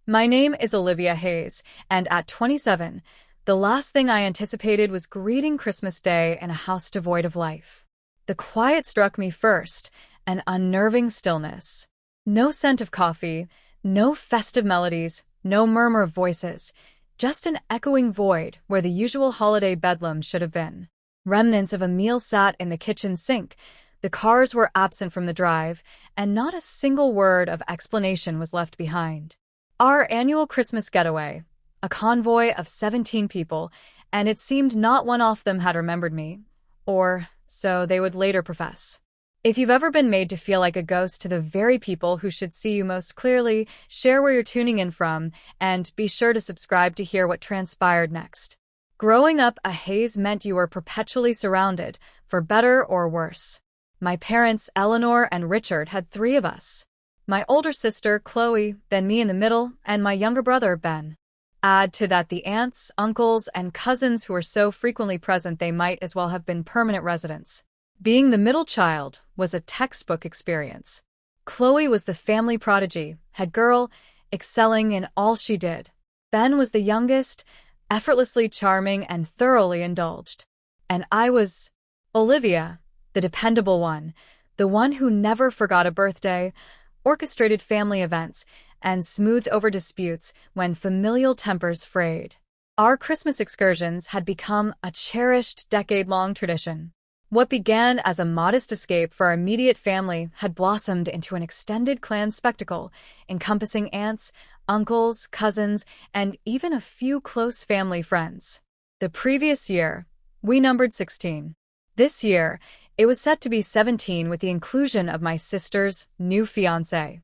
My name is Olivia Hayes, and at 27, the last thing I anticipated was greeting Christmas Day in a house devoid of life. The quiet struck me first, an unnerving stillness. No scent of coffee, no festive melodies, no murmur of voices, just an echoing void where the usual holiday bedlam should have been. Remnants of a meal sat in the kitchen sink, the cars were absent from the drive, and not a single word of explanation was left behind. Our annual Christmas getaway, a convoy of 17 people, and it seemed not one of them had remembered me, or so they would later profess. If you've ever been made to feel like a ghost to the very people who should see you most clearly, share where you're tuning in from, and be sure to subscribe to hear what transpired next. Growing up, a haze meant you were perpetually surrounded, for better or worse. My parents, Eleanor and Richard, had three of us. My older sister, Chloe, then me in the middle, and my younger brother, Ben. Add to that the aunts, uncles, and cousins who were so frequently present they might as well have been permanent residents. Being the middle child was a textbook experience. Chloe was the family prodigy, head girl, excelling in all she did. Ben was the youngest, effortlessly charming and thoroughly indulged. And I was Olivia, the dependable one, the one who never forgot a birthday, orchestrated family events, and smoothed over disputes when familial tempers frayed. Our Christmas excursions had become a cherished decade-long tradition. What began as a modest escape for our immediate family had blossomed into an extended clan spectacle, encompassing aunts, uncles, cousins, and even a few close family friends. The previous year, we numbered 16. This year, it was set to be 17 with the inclusion of my sister's new fiancé.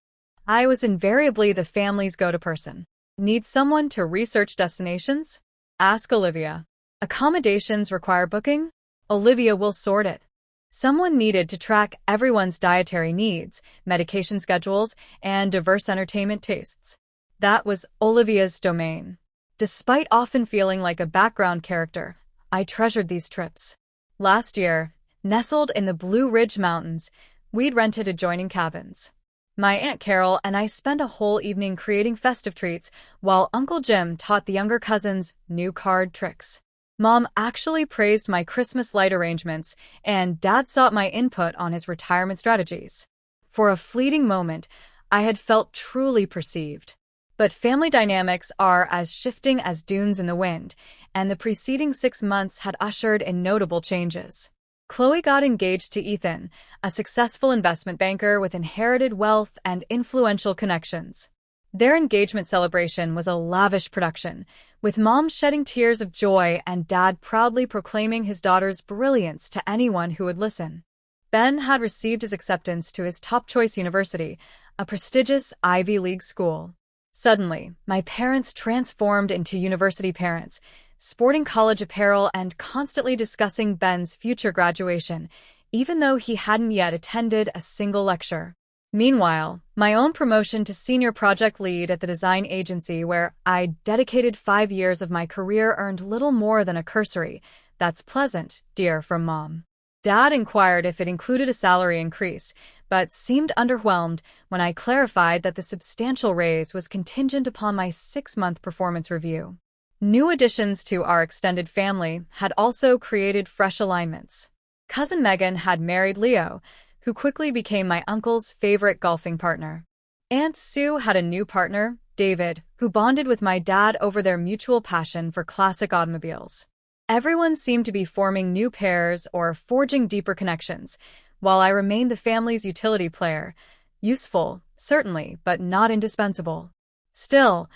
I was invariably the family's go-to person. Need someone to research destinations? Ask Olivia. Accommodations require booking? Olivia will sort it. Someone needed to track everyone's dietary needs, medication schedules, and diverse entertainment tastes. That was Olivia's domain. Despite often feeling like a background character, I treasured these trips. Last year, nestled in the Blue Ridge Mountains, we'd rented adjoining cabins. My Aunt Carol and I spent a whole evening creating festive treats while Uncle Jim taught the younger cousins new card tricks. Mom actually praised my Christmas light arrangements, and Dad sought my input on his retirement strategies. For a fleeting moment, I had felt truly perceived. But family dynamics are as shifting as dunes in the wind, and the preceding 6 months had ushered in notable changes. Chloe got engaged to Ethan, a successful investment banker with inherited wealth and influential connections. Their engagement celebration was a lavish production, with Mom shedding tears of joy and Dad proudly proclaiming his daughter's brilliance to anyone who would listen. Ben had received his acceptance to his top-choice university, a prestigious Ivy League school. Suddenly, my parents transformed into university parents, sporting college apparel and constantly discussing Ben's future graduation, even though he hadn't yet attended a single lecture. Meanwhile, my own promotion to senior project lead at the design agency where I dedicated 5 years of my career earned little more than a cursory, "That's pleasant, dear," from Mom. Dad inquired if it included a salary increase, but seemed underwhelmed when I clarified that the substantial raise was contingent upon my 6-month performance review. New additions to our extended family had also created fresh alignments. Cousin Megan had married Leo, who quickly became my uncle's favorite golfing partner. Aunt Sue had a new partner, David, who bonded with my dad over their mutual passion for classic automobiles. Everyone seemed to be forming new pairs or forging deeper connections, while I remained the family's utility player. Useful, certainly, but not indispensable. Still,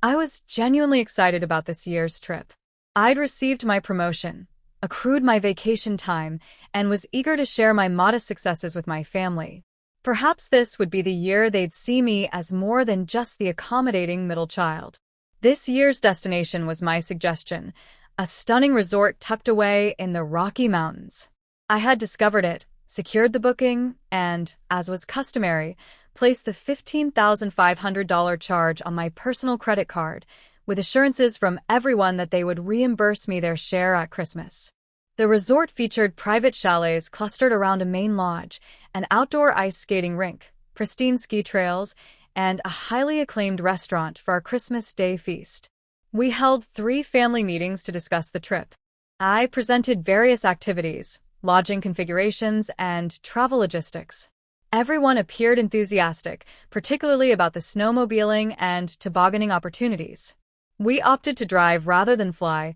I was genuinely excited about this year's trip. I'd received my promotion, accrued my vacation time, and was eager to share my modest successes with my family. Perhaps this would be the year they'd see me as more than just the accommodating middle child. This year's destination was my suggestion, a stunning resort tucked away in the Rocky Mountains. I had discovered it, secured the booking, and, as was customary, placed the $15,500 charge on my personal credit card, with assurances from everyone that they would reimburse me their share at Christmas. The resort featured private chalets clustered around a main lodge, an outdoor ice skating rink, pristine ski trails, and a highly acclaimed restaurant for our Christmas Day feast. We held 3 family meetings to discuss the trip. I presented various activities, lodging configurations, and travel logistics. Everyone appeared enthusiastic, particularly about the snowmobiling and tobogganing opportunities. We opted to drive rather than fly,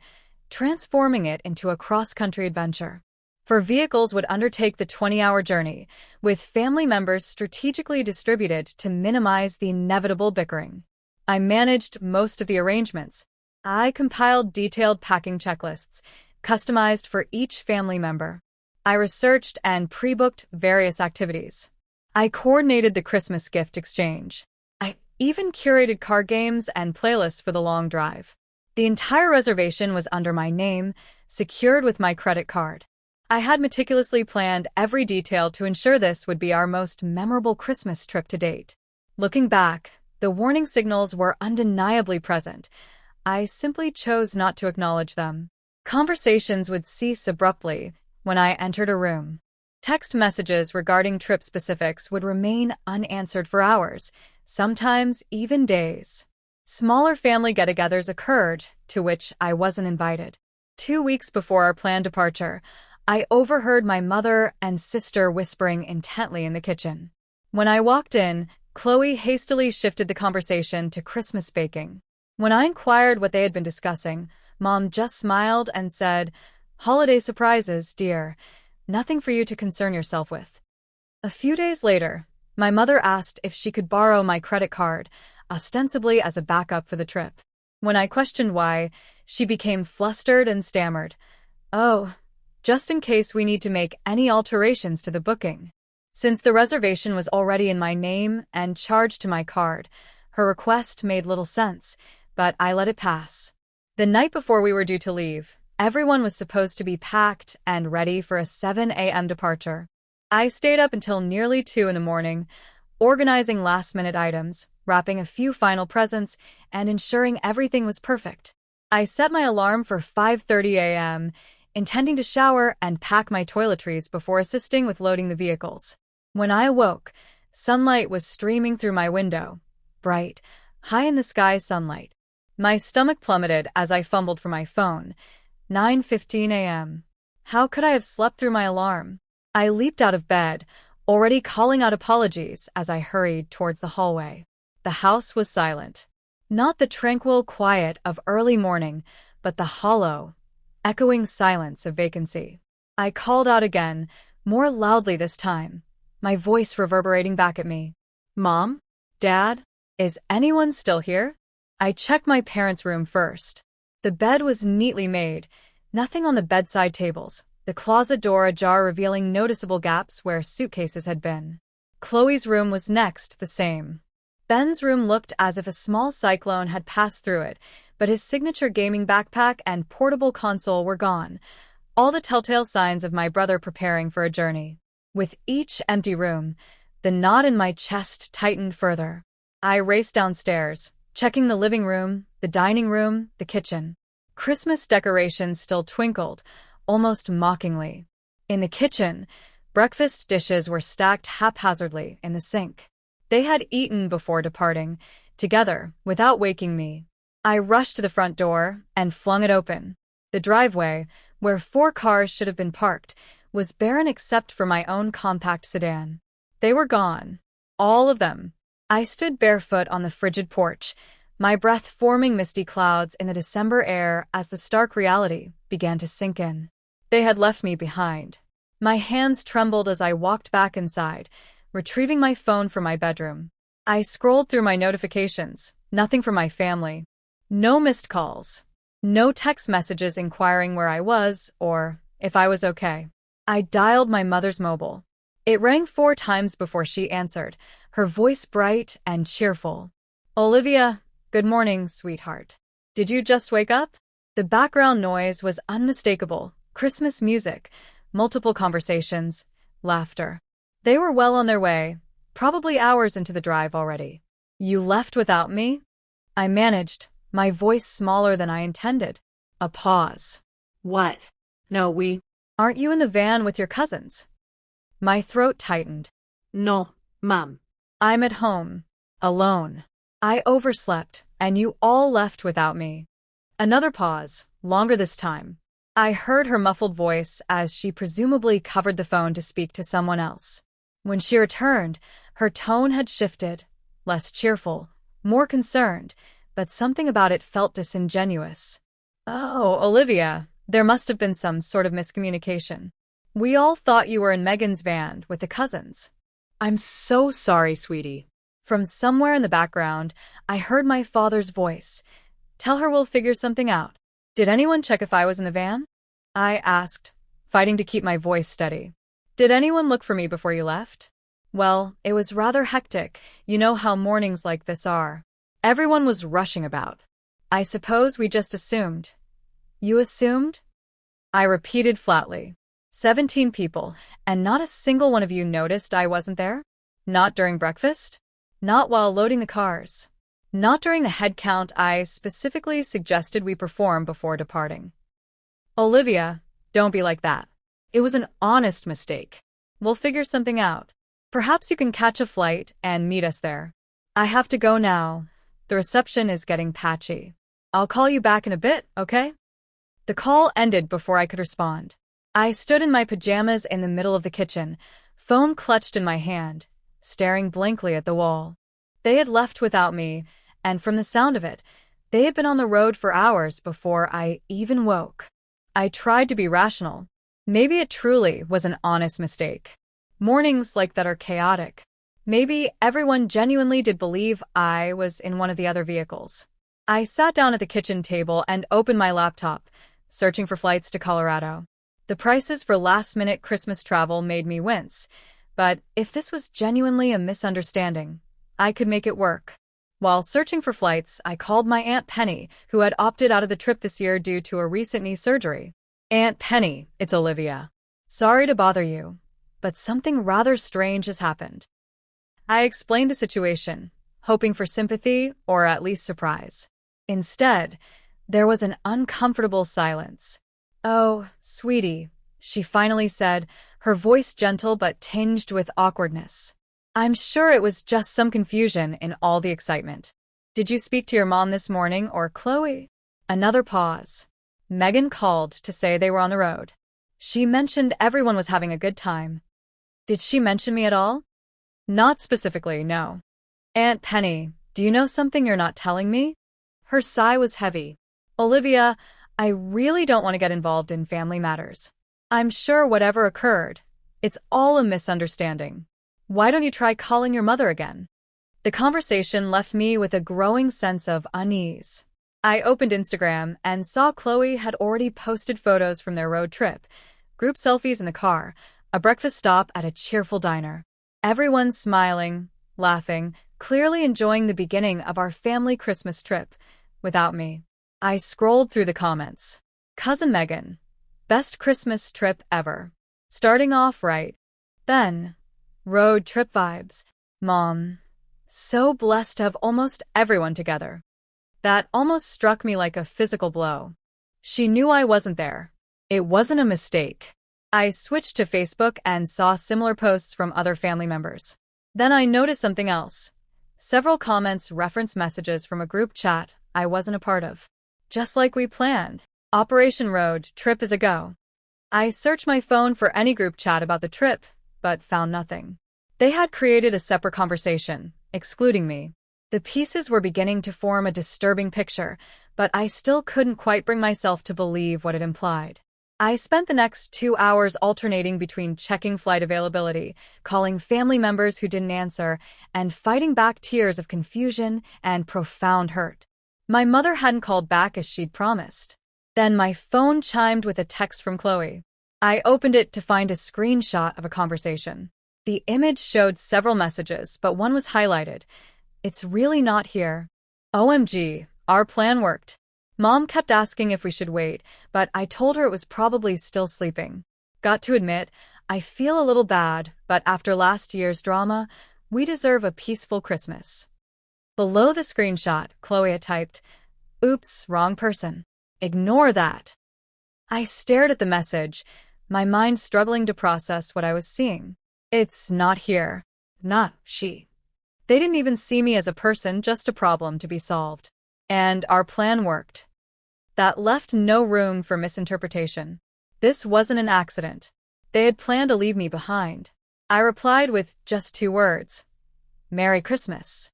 transforming it into a cross-country adventure. For vehicles would undertake the 20-hour journey, with family members strategically distributed to minimize the inevitable bickering. I managed most of the arrangements. I compiled detailed packing checklists, customized for each family member. I researched and pre-booked various activities. I coordinated the Christmas gift exchange. I even curated card games and playlists for the long drive. The entire reservation was under my name, secured with my credit card. I had meticulously planned every detail to ensure this would be our most memorable Christmas trip to date. Looking back, the warning signals were undeniably present. I simply chose not to acknowledge them. Conversations would cease abruptly when I entered a room. Text messages regarding trip specifics would remain unanswered for hours, sometimes even days. Smaller family get-togethers occurred, to which I wasn't invited. 2 weeks before our planned departure, I overheard my mother and sister whispering intently in the kitchen. When I walked in, Chloe hastily shifted the conversation to Christmas baking. When I inquired what they had been discussing, Mom just smiled and said, "Holiday surprises, dear. Nothing for you to concern yourself with." A few days later, my mother asked if she could borrow my credit card, ostensibly as a backup for the trip. When I questioned why, she became flustered and stammered, "Oh, just in case we need to make any alterations to the booking." Since the reservation was already in my name and charged to my card, her request made little sense, but I let it pass. The night before we were due to leave, everyone was supposed to be packed and ready for a 7 a.m. departure. I stayed up until nearly 2 in the morning, organizing last-minute items, wrapping a few final presents, and ensuring everything was perfect. I set my alarm for 5:30 a.m., intending to shower and pack my toiletries before assisting with loading the vehicles. When I awoke, sunlight was streaming through my window, bright, high-in-the-sky sunlight. My stomach plummeted as I fumbled for my phone. 9:15 a.m. How could I have slept through my alarm? I leaped out of bed, already calling out apologies as I hurried towards the hallway. The house was silent. Not the tranquil quiet of early morning, but the hollow, echoing silence of vacancy. I called out again, more loudly this time, my voice reverberating back at me. "Mom? Dad? Is anyone still here?" I checked my parents' room first. The bed was neatly made, nothing on the bedside tables, the closet door ajar revealing noticeable gaps where suitcases had been. Chloe's room was next, the same. Ben's room looked as if a small cyclone had passed through it, but his signature gaming backpack and portable console were gone, all the telltale signs of my brother preparing for a journey. With each empty room, the knot in my chest tightened further. I raced downstairs, checking the living room, the dining room, the kitchen. Christmas decorations still twinkled, almost mockingly. In the kitchen, breakfast dishes were stacked haphazardly in the sink. They had eaten before departing, together, without waking me. I rushed to the front door and flung it open. The driveway, where 4 cars should have been parked, was barren except for my own compact sedan. They were gone. All of them. I stood barefoot on the frigid porch, my breath forming misty clouds in the December air as the stark reality began to sink in. They had left me behind. My hands trembled as I walked back inside, retrieving my phone from my bedroom. I scrolled through my notifications, nothing from my family. No missed calls. No text messages inquiring where I was or if I was okay. I dialed my mother's mobile. It rang 4 times before she answered, her voice bright and cheerful. "Olivia, good morning, sweetheart. Did you just wake up?" The background noise was unmistakable. Christmas music, multiple conversations, laughter. They were well on their way, probably hours into the drive already. "You left without me?" I managed, my voice smaller than I intended. A pause. "What? No, we..." "Aren't you in the van with your cousins?" My throat tightened. "No, Mom." "I'm at home." Alone. I overslept, and you all left without me. Another pause, longer this time. I heard her muffled voice as she presumably covered the phone to speak to someone else. When she returned, her tone had shifted, less cheerful, more concerned, but something about it felt disingenuous. Oh, Olivia, there must have been some sort of miscommunication. We all thought you were in Megan's van with the cousins. I'm so sorry, sweetie. From somewhere in the background, I heard my father's voice. Tell her we'll figure something out. Did anyone check if I was in the van? I asked, fighting to keep my voice steady. Did anyone look for me before you left? Well, it was rather hectic. You know how mornings like this are. Everyone was rushing about. I suppose we just assumed. You assumed? I repeated flatly. 17 people, and not a single one of you noticed I wasn't there? Not during breakfast? Not while loading the cars? Not during the head count I specifically suggested we perform before departing? Olivia, don't be like that. It was an honest mistake. We'll figure something out. Perhaps you can catch a flight and meet us there. I have to go now. The reception is getting patchy. I'll call you back in a bit, okay? The call ended before I could respond. I stood in my pajamas in the middle of the kitchen, phone clutched in my hand, staring blankly at the wall. They had left without me, and from the sound of it, they had been on the road for hours before I even woke. I tried to be rational. Maybe it truly was an honest mistake. Mornings like that are chaotic. Maybe everyone genuinely did believe I was in one of the other vehicles. I sat down at the kitchen table and opened my laptop, searching for flights to Colorado. The prices for last-minute Christmas travel made me wince, but if this was genuinely a misunderstanding, I could make it work. While searching for flights, I called my Aunt Penny, who had opted out of the trip this year due to a recent knee surgery. Aunt Penny, it's Olivia. Sorry to bother you, but something rather strange has happened. I explained the situation, hoping for sympathy or at least surprise. Instead, there was an uncomfortable silence. Oh, sweetie, she finally said, her voice gentle but tinged with awkwardness. I'm sure it was just some confusion in all the excitement. Did you speak to your mom this morning or Chloe? Another pause. Megan called to say they were on the road. She mentioned everyone was having a good time. Did she mention me at all? Not specifically, no. Aunt Penny, do you know something you're not telling me? Her sigh was heavy. Olivia, I really don't want to get involved in family matters. I'm sure whatever occurred, it's all a misunderstanding. Why don't you try calling your mother again? The conversation left me with a growing sense of unease. I opened Instagram and saw Chloe had already posted photos from their road trip, group selfies in the car, a breakfast stop at a cheerful diner. Everyone smiling, laughing, clearly enjoying the beginning of our family Christmas trip, without me. I scrolled through the comments. Cousin Megan. Best Christmas trip ever. Starting off right. Then, road trip vibes. Mom. So blessed to have almost everyone together. That almost struck me like a physical blow. She knew I wasn't there. It wasn't a mistake. I switched to Facebook and saw similar posts from other family members. Then I noticed something else. Several comments referenced messages from a group chat I wasn't a part of. Just like we planned. Operation Road Trip is a go. I searched my phone for any group chat about the trip, but found nothing. They had created a separate conversation, excluding me. The pieces were beginning to form a disturbing picture, but I still couldn't quite bring myself to believe what it implied. I spent the next 2 hours alternating between checking flight availability, calling family members who didn't answer, and fighting back tears of confusion and profound hurt. My mother hadn't called back as she'd promised. Then my phone chimed with a text from Chloe. I opened it to find a screenshot of a conversation. The image showed several messages, but one was highlighted. It's really not here. OMG, our plan worked. Mom kept asking if we should wait, but I told her it was probably still sleeping. Got to admit, I feel a little bad, but after last year's drama, we deserve a peaceful Christmas. Below the screenshot, Chloe had typed, "Oops, wrong person. Ignore that." I stared at the message, my mind struggling to process what I was seeing. It's not here. Not she. They didn't even see me as a person, just a problem to be solved. And our plan worked. That left no room for misinterpretation. This wasn't an accident. They had planned to leave me behind. I replied with just 2 words. Merry Christmas.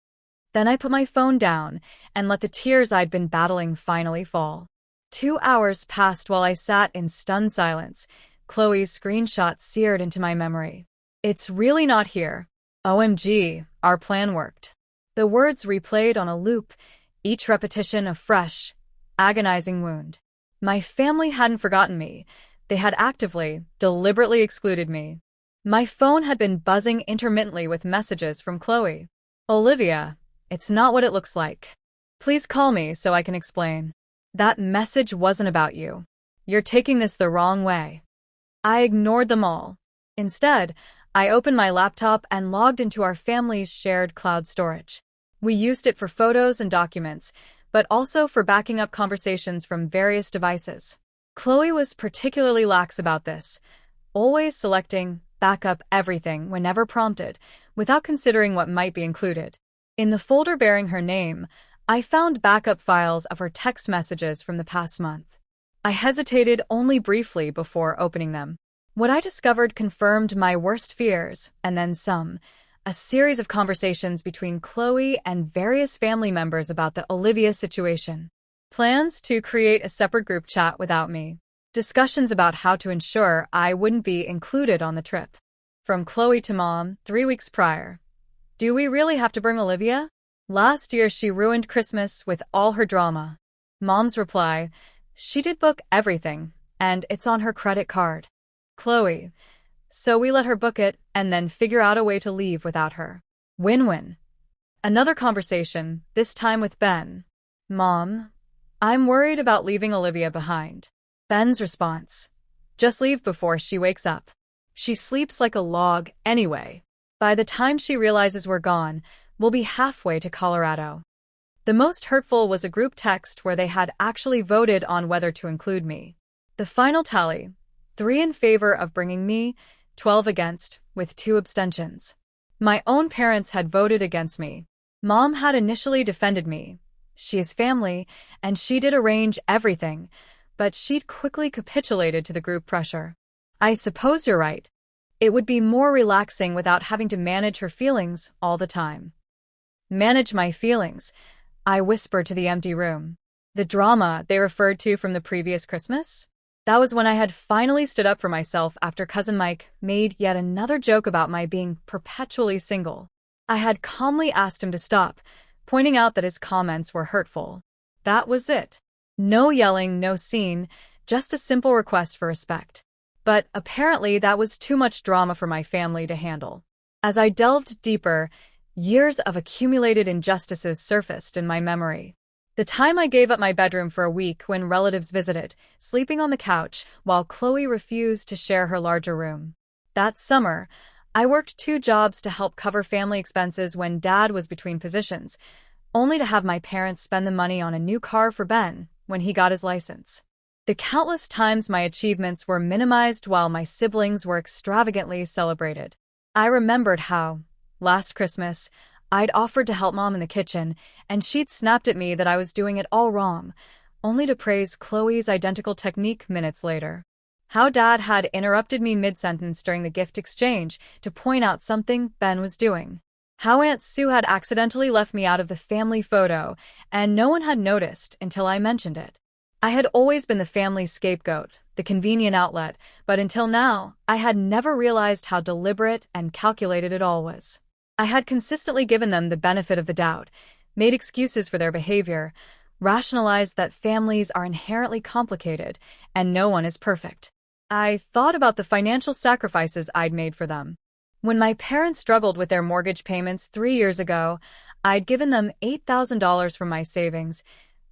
Then I put my phone down and let the tears I'd been battling finally fall. 2 hours passed while I sat in stunned silence. Chloe's screenshot seared into my memory. It's really not here. OMG, our plan worked. The words replayed on a loop, each repetition a fresh, agonizing wound. My family hadn't forgotten me. They had actively, deliberately excluded me. My phone had been buzzing intermittently with messages from Chloe. Olivia, it's not what it looks like. Please call me so I can explain. That message wasn't about you. You're taking this the wrong way. I ignored them all. Instead, I opened my laptop and logged into our family's shared cloud storage. We used it for photos and documents, but also for backing up conversations from various devices. Chloe was particularly lax about this, always selecting backup everything whenever prompted, without considering what might be included. In the folder bearing her name, I found backup files of her text messages from the past month. I hesitated only briefly before opening them. What I discovered confirmed my worst fears, and then some. A series of conversations between Chloe and various family members about the Olivia situation. Plans to create a separate group chat without me. Discussions about how to ensure I wouldn't be included on the trip. From Chloe to Mom, 3 weeks prior. Do we really have to bring Olivia? Last year she ruined Christmas with all her drama. Mom's reply, she did book everything, and it's on her credit card. Chloe, so we let her book it and then figure out a way to leave without her. Win-win. Another conversation, this time with Ben. Mom, I'm worried about leaving Olivia behind. Ben's response, just leave before she wakes up. She sleeps like a log anyway. By the time she realizes we're gone, we'll be halfway to Colorado. The most hurtful was a group text where they had actually voted on whether to include me. The final tally, 3 in favor of bringing me, 12 against, with 2 abstentions. My own parents had voted against me. Mom had initially defended me. She is family, and she did arrange everything, but she'd quickly capitulated to the group pressure. I suppose you're right. It would be more relaxing without having to manage her feelings all the time. Manage my feelings, I whispered to the empty room. The drama they referred to from the previous Christmas? That was when I had finally stood up for myself after Cousin Mike made yet another joke about my being perpetually single. I had calmly asked him to stop, pointing out that his comments were hurtful. That was it. No yelling, no scene, just a simple request for respect. But apparently that was too much drama for my family to handle. As I delved deeper, years of accumulated injustices surfaced in my memory. The time I gave up my bedroom for a week when relatives visited, sleeping on the couch while Chloe refused to share her larger room. That summer, I worked 2 jobs to help cover family expenses when Dad was between positions, only to have my parents spend the money on a new car for Ben when he got his license. The countless times my achievements were minimized while my siblings were extravagantly celebrated. I remembered how, last Christmas, I'd offered to help Mom in the kitchen, and she'd snapped at me that I was doing it all wrong, only to praise Chloe's identical technique minutes later. How Dad had interrupted me mid-sentence during the gift exchange to point out something Ben was doing. How Aunt Sue had accidentally left me out of the family photo, and no one had noticed until I mentioned it. I had always been the family's scapegoat, the convenient outlet, but until now, I had never realized how deliberate and calculated it all was. I had consistently given them the benefit of the doubt, made excuses for their behavior, rationalized that families are inherently complicated and no one is perfect. I thought about the financial sacrifices I'd made for them. When my parents struggled with their mortgage payments 3 years ago, I'd given them $8,000 from my savings,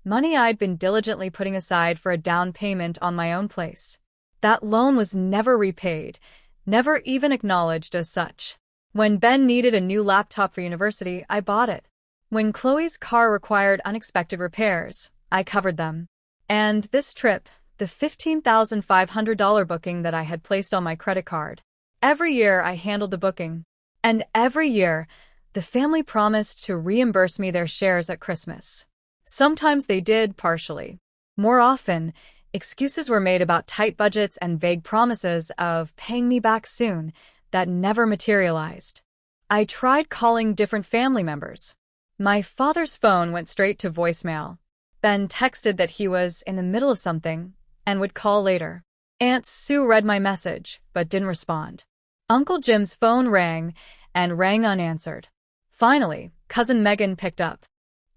money I'd been diligently putting aside for a down payment on my own place. That loan was never repaid, never even acknowledged as such. When Ben needed a new laptop for university, I bought it. When Chloe's car required unexpected repairs, I covered them. And this trip, the $15,500 booking that I had placed on my credit card. Every year I handled the booking. And every year, The family promised to reimburse me their shares at Christmas. Sometimes they did, partially. More often, excuses were made about tight budgets and vague promises of paying me back soon that never materialized. I tried calling different family members. My father's phone went straight to voicemail. Ben texted that he was in the middle of something and would call later. Aunt Sue read my message, but didn't respond. Uncle Jim's phone rang and rang unanswered. Finally, Cousin Megan picked up.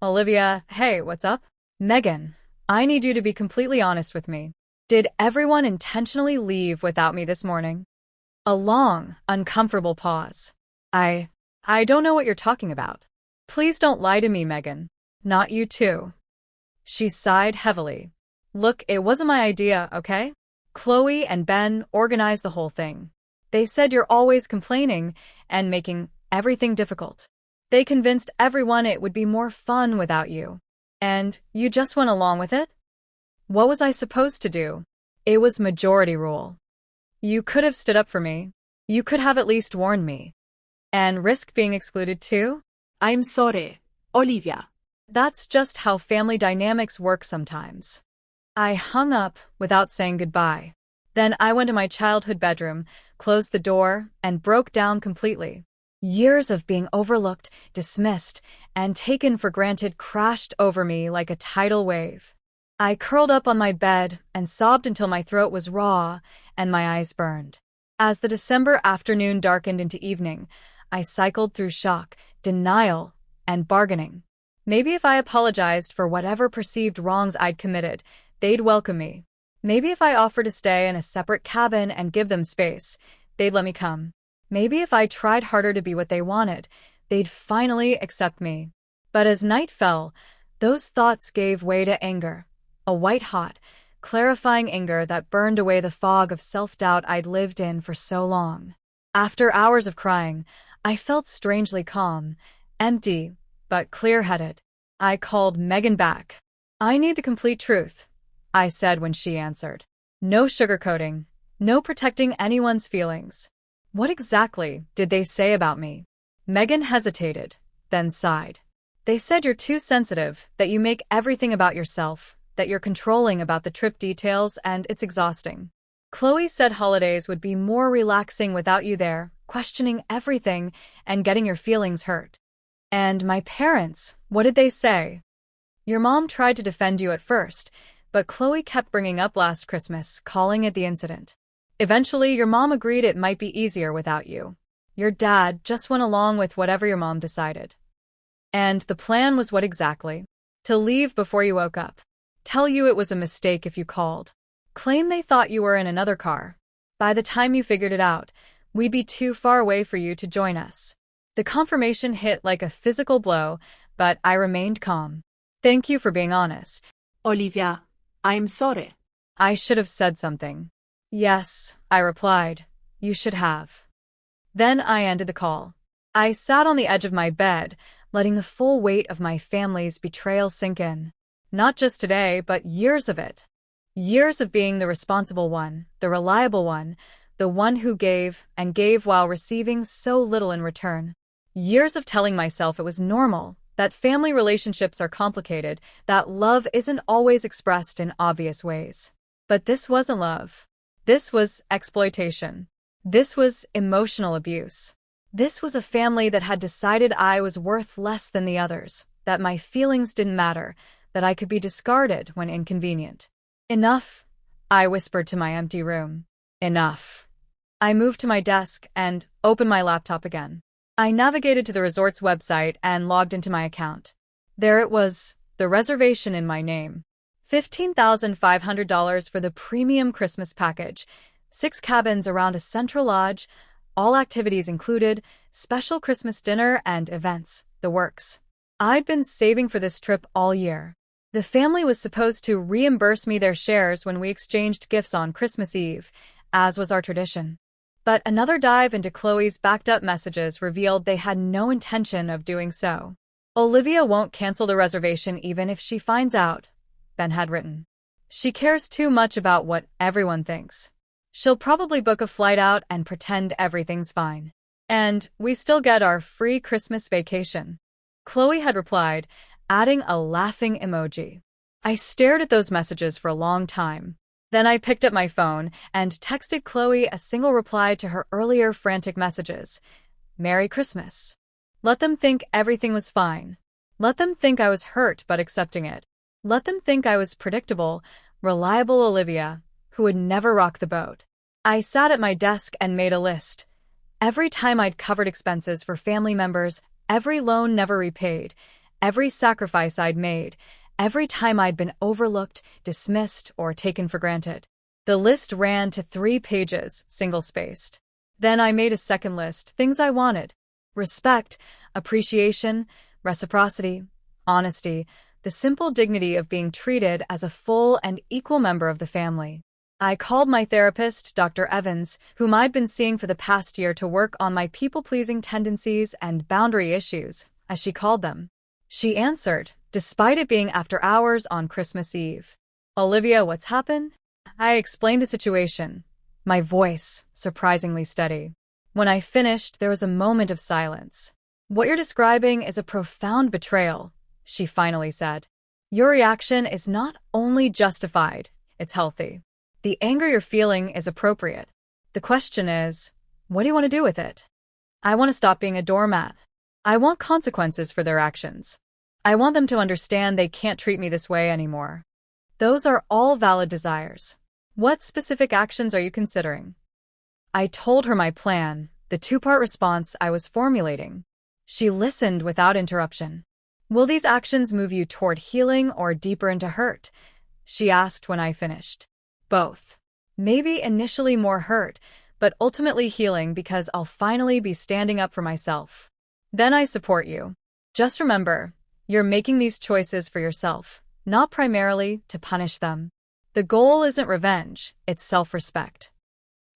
Olivia, hey, what's up? Megan, I need you to be completely honest with me. Did everyone intentionally leave without me this morning? A long, uncomfortable pause. I don't know what you're talking about. Please don't lie to me, Megan. Not you too. She sighed heavily. Look, it wasn't my idea, okay? Chloe and Ben organized the whole thing. They said you're always complaining and making everything difficult. They convinced everyone it would be more fun without you. And you just went along with it? What was I supposed to do? It was majority rule. You could have stood up for me. You could have at least warned me. And risk being excluded too? I'm sorry, Olivia. That's just how family dynamics work sometimes. I hung up without saying goodbye. Then I went to my childhood bedroom, closed the door, and broke down completely. Years of being overlooked, dismissed, and taken for granted crashed over me like a tidal wave. I curled up on my bed and sobbed until my throat was raw and my eyes burned. As the December afternoon darkened into evening, I cycled through shock, denial, and bargaining. Maybe if I apologized for whatever perceived wrongs I'd committed, they'd welcome me. Maybe if I offered to stay in a separate cabin and give them space, they'd let me come. Maybe if I tried harder to be what they wanted, they'd finally accept me. But as night fell, those thoughts gave way to anger. A white-hot, clarifying anger that burned away the fog of self-doubt I'd lived in for so long. After hours of crying, I felt strangely calm, empty, but clear-headed. I called Megan back. I need the complete truth, I said when she answered. No sugarcoating, no protecting anyone's feelings. What exactly did they say about me? Megan hesitated, then sighed. They said you're too sensitive, that you make everything about yourself, that you're controlling about the trip details, and it's exhausting. Chloe said holidays would be more relaxing without you there, questioning everything and getting your feelings hurt. And my parents, what did they say? Your mom tried to defend you at first, but Chloe kept bringing up last Christmas, calling it the incident. Eventually, your mom agreed it might be easier without you. Your dad just went along with whatever your mom decided. And the plan was what exactly? To leave before you woke up. Tell you it was a mistake if you called. Claim they thought you were in another car. By the time you figured it out, we'd be too far away for you to join us. The confirmation hit like a physical blow, but I remained calm. Thank you for being honest. Olivia, I'm sorry. I should have said something. Yes, I replied. You should have. Then I ended the call. I sat on the edge of my bed, letting the full weight of my family's betrayal sink in. Not just today, but years of it. Years of being the responsible one, the reliable one, the one who gave and gave while receiving so little in return. Years of telling myself it was normal, that family relationships are complicated, that love isn't always expressed in obvious ways. But this wasn't love. This was exploitation. This was emotional abuse. This was a family that had decided I was worth less than the others, that my feelings didn't matter, that I could be discarded when inconvenient. Enough, I whispered to my empty room. Enough. I moved to my desk and opened my laptop again. I navigated to the resort's website and logged into my account. There it was, the reservation in my name. $15,500 for the premium Christmas package, 6 cabins around a central lodge, all activities included, special Christmas dinner and events, the works. I'd been saving for this trip all year. The family was supposed to reimburse me their shares when we exchanged gifts on Christmas Eve, as was our tradition. But another dive into Chloe's backed-up messages revealed they had no intention of doing so. Olivia won't cancel the reservation even if she finds out, Ben had written. She cares too much about what everyone thinks. She'll probably book a flight out and pretend everything's fine. And we still get our free Christmas vacation. Chloe had replied, adding a laughing emoji. I stared at those messages for a long time. Then I picked up my phone and texted Chloe a single reply to her earlier frantic messages. Merry Christmas. Let them think everything was fine. Let them think I was hurt but accepting it. Let them think I was predictable, reliable Olivia, who would never rock the boat. I sat at my desk and made a list. Every time I'd covered expenses for family members, every loan never repaid, every sacrifice I'd made, every time I'd been overlooked, dismissed, or taken for granted. The list ran to 3 pages, single-spaced. Then I made a second list, things I wanted. Respect, appreciation, reciprocity, honesty, the simple dignity of being treated as a full and equal member of the family. I called my therapist, Dr. Evans, whom I'd been seeing for the past year to work on my people-pleasing tendencies and boundary issues, as she called them. She answered, despite it being after hours on Christmas Eve. Olivia, what's happened? I explained the situation, my voice surprisingly steady. When I finished, there was a moment of silence. What you're describing is a profound betrayal, she finally said. Your reaction is not only justified, it's healthy. The anger you're feeling is appropriate. The question is, what do you want to do with it? I want to stop being a doormat. I want consequences for their actions. I want them to understand they can't treat me this way anymore. Those are all valid desires. What specific actions are you considering? I told her my plan, the 2-part response I was formulating. She listened without interruption. Will these actions move you toward healing or deeper into hurt? She asked when I finished. Both. Maybe initially more hurt, but ultimately healing because I'll finally be standing up for myself. Then I support you. Just remember, you're making these choices for yourself, not primarily to punish them. The goal isn't revenge, it's self-respect.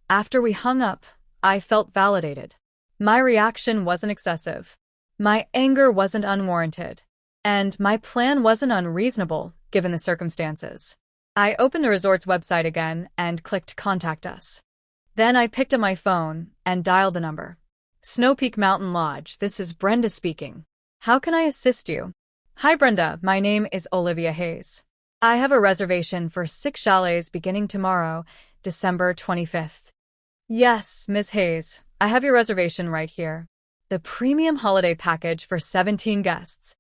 After we hung up, I felt validated. My reaction wasn't excessive. My anger wasn't unwarranted. And my plan wasn't unreasonable, given the circumstances. I opened the resort's website again and clicked Contact Us. Then I picked up my phone and dialed the number. Snow Peak Mountain Lodge, this is Brenda speaking. How can I assist you? Hi Brenda, my name is Olivia Hayes. I have a reservation for 6 chalets beginning tomorrow, December 25th. Yes, Ms. Hayes, I have your reservation right here. The premium holiday package for 17 guests.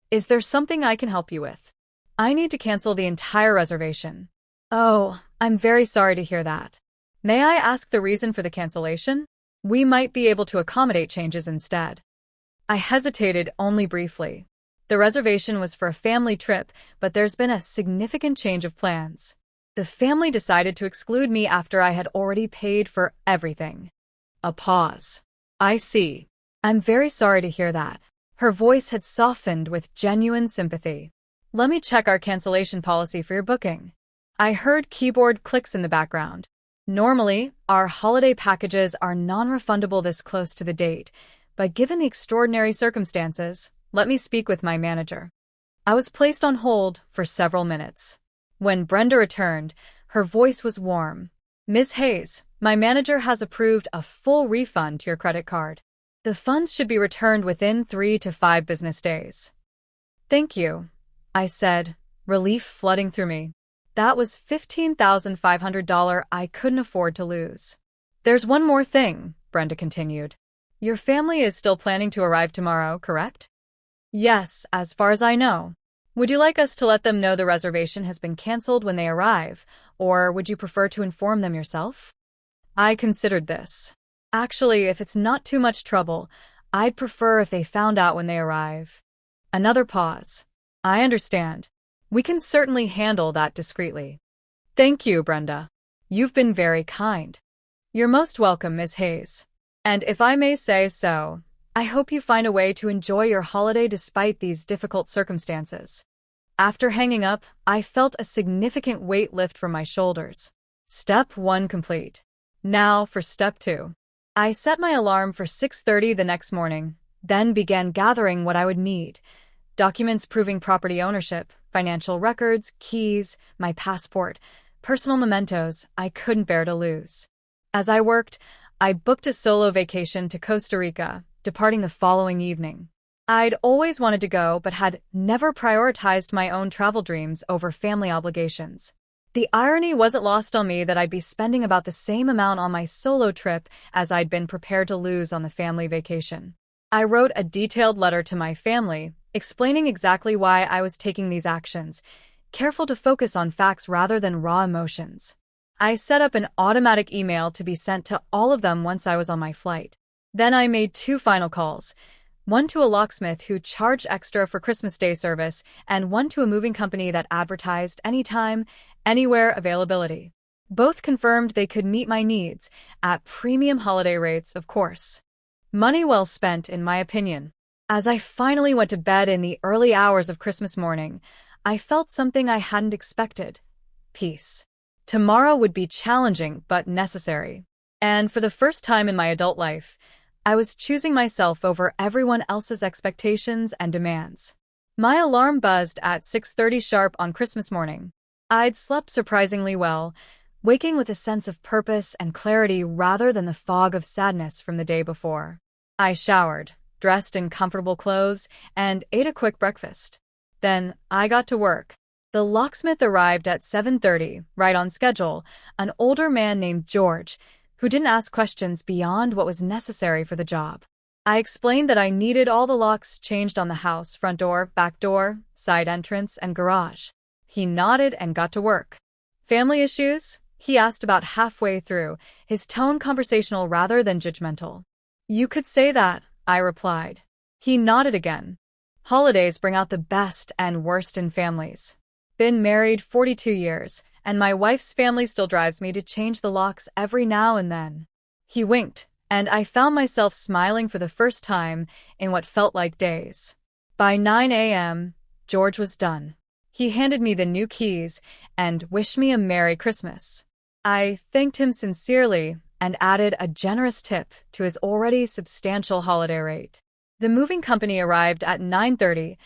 Is there something I can help you with? I need to cancel the entire reservation. Oh, I'm very sorry to hear that. May I ask the reason for the cancellation? We might be able to accommodate changes instead. I hesitated only briefly. The reservation was for a family trip, but there's been a significant change of plans. The family decided to exclude me after I had already paid for everything. A pause. I see. I'm very sorry to hear that. Her voice had softened with genuine sympathy. Let me check our cancellation policy for your booking. I heard keyboard clicks in the background. Normally, our holiday packages are non-refundable this close to the date, but given the extraordinary circumstances, let me speak with my manager. I was placed on hold for several minutes. When Brenda returned, her voice was warm. Ms. Hayes, my manager has approved a full refund to your credit card. The funds should be returned within 3 to 5 business days. Thank you, I said, relief flooding through me. That was $15,500 I couldn't afford to lose. There's one more thing, Brenda continued. Your family is still planning to arrive tomorrow, correct? Yes, as far as I know. Would you like us to let them know the reservation has been canceled when they arrive, or would you prefer to inform them yourself? I considered this. Actually, if it's not too much trouble, I'd prefer if they found out when they arrive. Another pause. I understand. We can certainly handle that discreetly. Thank you, Brenda. You've been very kind. You're most welcome, Ms. Hayes. And if I may say so, I hope you find a way to enjoy your holiday despite these difficult circumstances. After hanging up, I felt a significant weight lift from my shoulders. Step 1 complete. Now for step 2. I set my alarm for 6:30 the next morning, then began gathering what I would need. Documents proving property ownership, financial records, keys, my passport, personal mementos I couldn't bear to lose. As I worked, I booked a solo vacation to Costa Rica, departing the following evening. I'd always wanted to go, but had never prioritized my own travel dreams over family obligations. The irony wasn't lost on me that I'd be spending about the same amount on my solo trip as I'd been prepared to lose on the family vacation. I wrote a detailed letter to my family, explaining exactly why I was taking these actions, careful to focus on facts rather than raw emotions. I set up an automatic email to be sent to all of them once I was on my flight. Then I made 2 final calls. One to a locksmith who charged extra for Christmas Day service, and one to a moving company that advertised anytime, anywhere availability. Both confirmed they could meet my needs, at premium holiday rates, of course. Money well spent, in my opinion. As I finally went to bed in the early hours of Christmas morning, I felt something I hadn't expected. Peace. Tomorrow would be challenging but necessary. And for the first time in my adult life, I was choosing myself over everyone else's expectations and demands. My alarm buzzed at 6:30 sharp on Christmas morning. I'd slept surprisingly well, waking with a sense of purpose and clarity rather than the fog of sadness from the day before. I showered, dressed in comfortable clothes, and ate a quick breakfast. Then I got to work. The locksmith arrived at 7:30, right on schedule, an older man named George, who didn't ask questions beyond what was necessary for the job. I explained that I needed all the locks changed on the house, front door, back door, side entrance, and garage. He nodded and got to work. Family issues? He asked about halfway through, his tone conversational rather than judgmental. You could say that, I replied. He nodded again. Holidays bring out the best and worst in families. Been married 42 years, and my wife's family still drives me to change the locks every now and then. He winked, and I found myself smiling for the first time in what felt like days. By 9 a.m., George was done. He handed me the new keys and wished me a Merry Christmas. I thanked him sincerely and added a generous tip to his already substantial holiday rate. The moving company arrived at 9:30,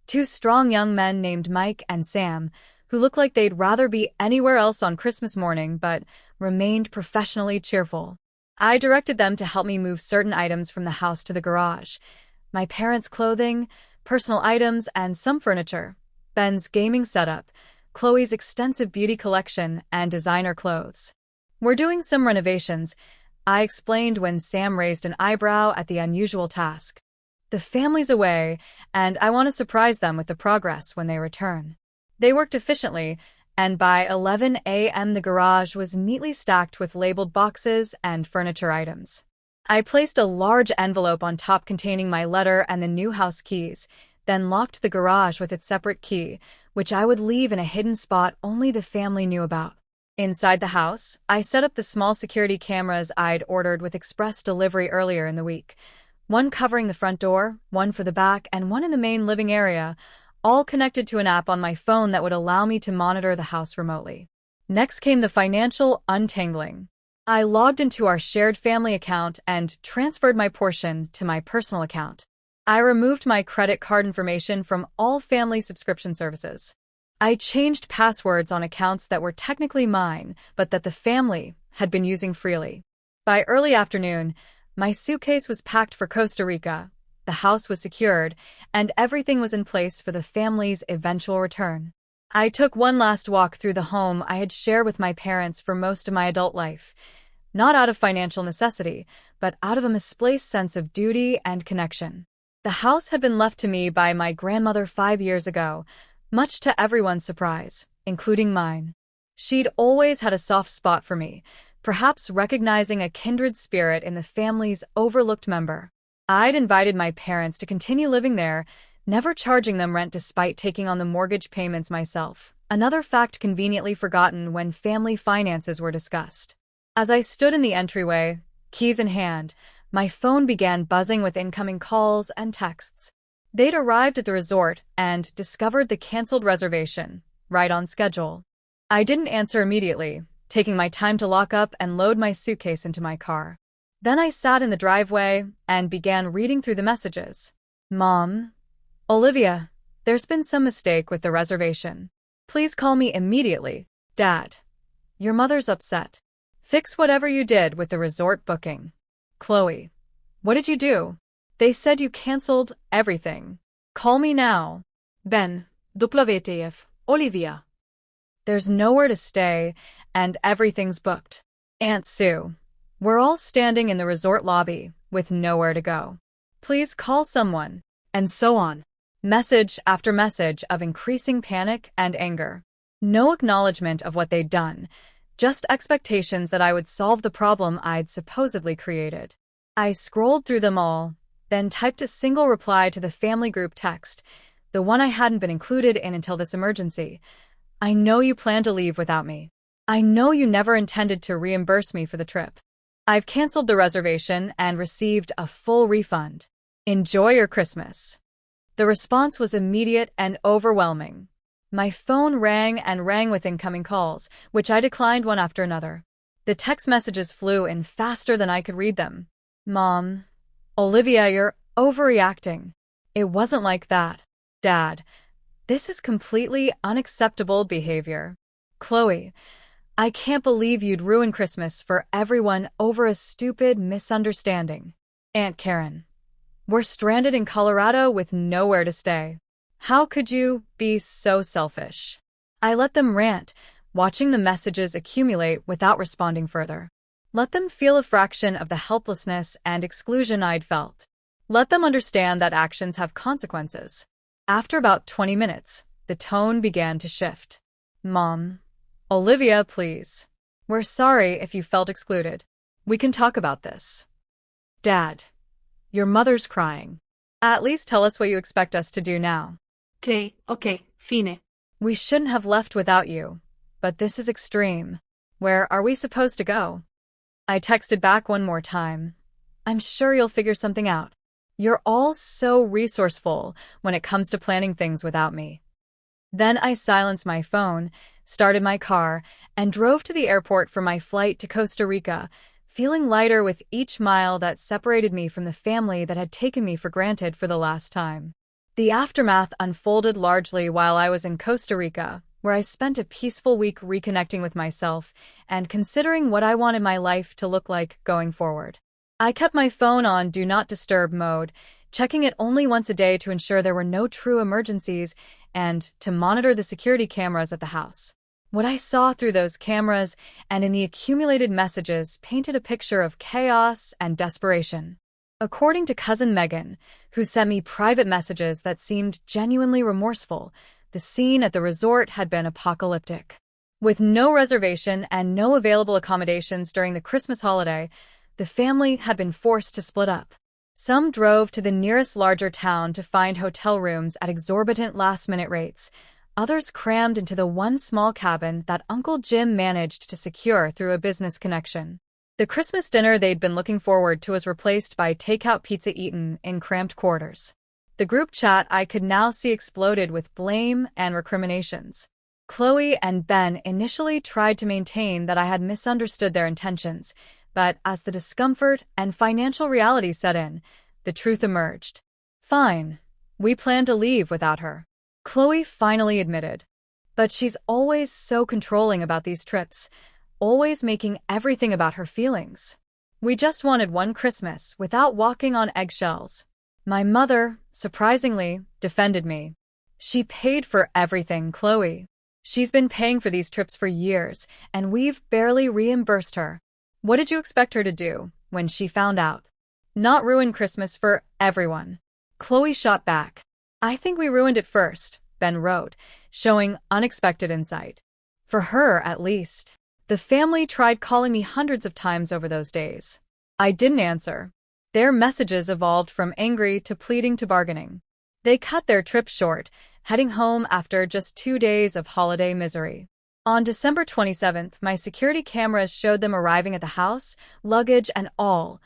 2 strong young men named Mike and Sam, who looked like they'd rather be anywhere else on Christmas morning but remained professionally cheerful. I directed them to help me move certain items from the house to the garage. My parents' clothing, personal items, and some furniture. Ben's gaming setup, Chloe's extensive beauty collection, and designer clothes. We're doing some renovations, I explained when Sam raised an eyebrow at the unusual task. The family's away, and I want to surprise them with the progress when they return. They worked efficiently, and by 11 a.m. the garage was neatly stacked with labeled boxes and furniture items. I placed a large envelope on top containing my letter and the new house keys, then locked the garage with its separate key, which I would leave in a hidden spot only the family knew about. Inside the house, I set up the small security cameras I'd ordered with express delivery earlier in the week. One covering the front door, one for the back, and one in the main living area, all connected to an app on my phone that would allow me to monitor the house remotely. Next came the financial untangling. I logged into our shared family account and transferred my portion to my personal account. I removed my credit card information from all family subscription services. I changed passwords on accounts that were technically mine, but that the family had been using freely. By early afternoon, my suitcase was packed for Costa Rica, the house was secured, and everything was in place for the family's eventual return. I took one last walk through the home I had shared with my parents for most of my adult life, not out of financial necessity, but out of a misplaced sense of duty and connection. The house had been left to me by my grandmother 5 years ago, much to everyone's surprise, including mine. She'd always had a soft spot for me, perhaps recognizing a kindred spirit in the family's overlooked member. I'd invited my parents to continue living there, never charging them rent despite taking on the mortgage payments myself, another fact conveniently forgotten when family finances were discussed. As I stood in the entryway, keys in hand, my phone began buzzing with incoming calls and texts. They'd arrived at the resort and discovered the canceled reservation, right on schedule. I didn't answer immediately, taking my time to lock up and load my suitcase into my car. Then I sat in the driveway and began reading through the messages. Mom, Olivia, there's been some mistake with the reservation. Please call me immediately. Dad, your mother's upset. Fix whatever you did with the resort booking. Chloe, what did you do? They said you canceled everything. Call me now. Ben, WTF, Olivia. There's nowhere to stay, and everything's booked. Aunt Sue, we're all standing in the resort lobby with nowhere to go. Please call someone. And so on. Message after message of increasing panic and anger. No acknowledgement of what they'd done, just expectations that I would solve the problem I'd supposedly created. I scrolled through them all, then typed a single reply to the family group text, the one I hadn't been included in until this emergency. I know you plan to leave without me. I know you never intended to reimburse me for the trip. I've canceled the reservation and received a full refund. Enjoy your Christmas. The response was immediate and overwhelming. My phone rang and rang with incoming calls, which I declined one after another. The text messages flew in faster than I could read them. Mom, Olivia, you're overreacting. It wasn't like that. Dad, this is completely unacceptable behavior. Chloe, I can't believe you'd ruin Christmas for everyone over a stupid misunderstanding. Aunt Karen, we're stranded in Colorado with nowhere to stay. How could you be so selfish? I let them rant, watching the messages accumulate without responding further. Let them feel a fraction of the helplessness and exclusion I'd felt. Let them understand that actions have consequences. After about 20 minutes, the tone began to shift. Mom, Olivia, please. We're sorry if you felt excluded. We can talk about this. Dad, your mother's crying. At least tell us what you expect us to do now. Okay, fine. We shouldn't have left without you, but this is extreme. Where are we supposed to go? I texted back one more time. I'm sure you'll figure something out. You're all so resourceful when it comes to planning things without me. Then I silenced my phone, started my car, and drove to the airport for my flight to Costa Rica, feeling lighter with each mile that separated me from the family that had taken me for granted for the last time. The aftermath unfolded largely while I was in Costa Rica, where I spent a peaceful week reconnecting with myself and considering what I wanted my life to look like going forward. I kept my phone on Do Not Disturb mode, checking it only once a day to ensure there were no true emergencies and to monitor the security cameras at the house. What I saw through those cameras and in the accumulated messages painted a picture of chaos and desperation. According to cousin Megan, who sent me private messages that seemed genuinely remorseful, the scene at the resort had been apocalyptic. With no reservation and no available accommodations during the Christmas holiday, the family had been forced to split up. Some drove to the nearest larger town to find hotel rooms at exorbitant last-minute rates. Others crammed into the one small cabin that Uncle Jim managed to secure through a business connection. The Christmas dinner they'd been looking forward to was replaced by takeout pizza eaten in cramped quarters. The group chat I could now see exploded with blame and recriminations. Chloe and Ben initially tried to maintain that I had misunderstood their intentions, but as the discomfort and financial reality set in, the truth emerged. Fine, we plan to leave without her, Chloe finally admitted. But she's always so controlling about these trips, always making everything about her feelings. We just wanted one Christmas without walking on eggshells. My mother, surprisingly, defended me. She paid for everything, Chloe. She's been paying for these trips for years, and we've barely reimbursed her. What did you expect her to do when she found out? Not ruin Christmas for everyone. Chloe shot back. I think we ruined it first, Ben wrote, showing unexpected insight. For her, at least. The family tried calling me hundreds of times over those days. I didn't answer. Their messages evolved from angry to pleading to bargaining. They cut their trip short, heading home after just 2 days of holiday misery. On December 27th, my security cameras showed them arriving at the house, luggage and all,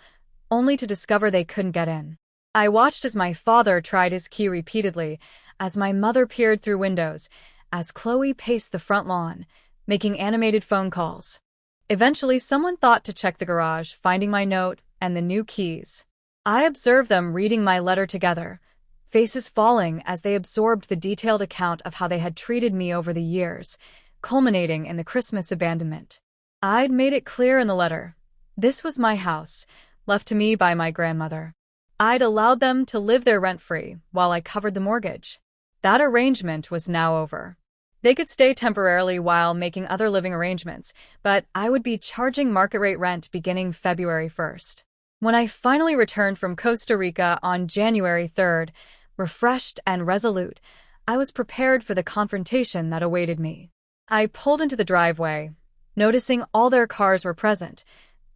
only to discover they couldn't get in. I watched as my father tried his key repeatedly, as my mother peered through windows, as Chloe paced the front lawn, making animated phone calls. Eventually, someone thought to check the garage, finding my note and the new keys. I observed them reading my letter together, faces falling as they absorbed the detailed account of how they had treated me over the years, culminating in the Christmas abandonment. I'd made it clear in the letter. This was my house, left to me by my grandmother. I'd allowed them to live there rent-free while I covered the mortgage. That arrangement was now over. They could stay temporarily while making other living arrangements, but I would be charging market rate rent beginning February 1st. When I finally returned from Costa Rica on January 3rd, refreshed and resolute, I was prepared for the confrontation that awaited me. I pulled into the driveway, noticing all their cars were present.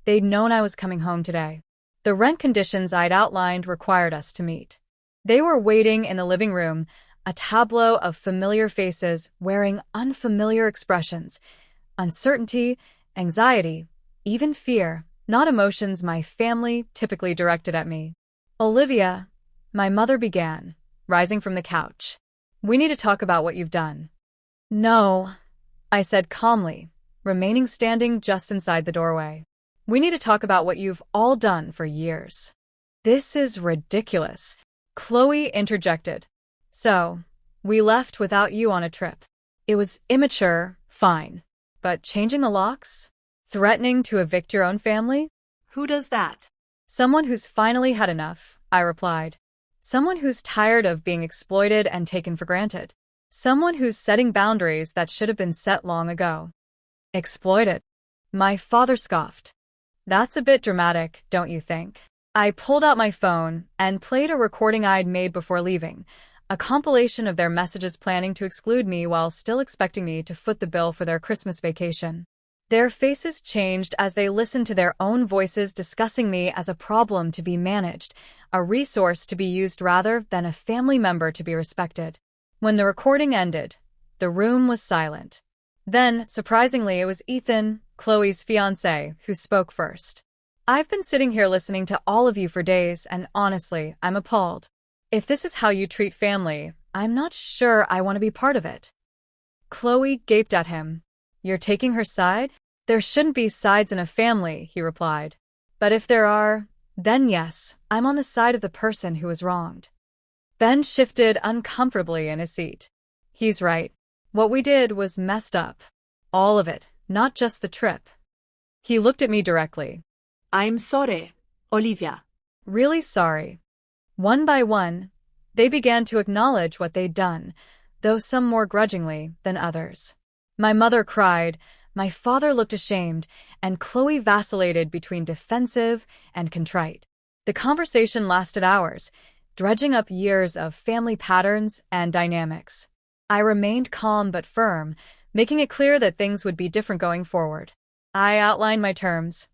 They'd known I was coming home today. The rent conditions I'd outlined required us to meet. They were waiting in the living room, a tableau of familiar faces wearing unfamiliar expressions, uncertainty, anxiety, even fear, not emotions my family typically directed at me. "Olivia," my mother began, rising from the couch. "We need to talk about what you've done." "No," I said calmly, remaining standing just inside the doorway. "We need to talk about what you've all done for years." "This is ridiculous," Chloe interjected. "So, we left without you on a trip. It was immature, fine. But changing the locks? Threatening to evict your own family?" Who does that? "Someone who's finally had enough," I replied. "Someone who's tired of being exploited and taken for granted. Someone who's setting boundaries that should have been set long ago." "Exploited?" My father scoffed. "That's a bit dramatic, don't you think?" I pulled out my phone and played a recording I'd made before leaving, a compilation of their messages planning to exclude me while still expecting me to foot the bill for their Christmas vacation. Their faces changed as they listened to their own voices discussing me as a problem to be managed, a resource to be used rather than a family member to be respected. When the recording ended, the room was silent. Then, surprisingly, it was Ethan, Chloe's fiancé, who spoke first. "I've been sitting here listening to all of you for days, and honestly, I'm appalled. If this is how you treat family, I'm not sure I want to be part of it." Chloe gaped at him. "You're taking her side?" "There shouldn't be sides in a family," he replied. "But if there are, then yes, I'm on the side of the person who was wronged." Ben shifted uncomfortably in his seat. "He's right. What we did was messed up. All of it, not just the trip." He looked at me directly. I'm sorry, Olivia. "Really sorry." One by one, they began to acknowledge what they'd done, though some more grudgingly than others. My mother cried, my father looked ashamed, and Chloe vacillated between defensive and contrite. The conversation lasted hours, dredging up years of family patterns and dynamics. I remained calm but firm, making it clear that things would be different going forward. I outlined my terms: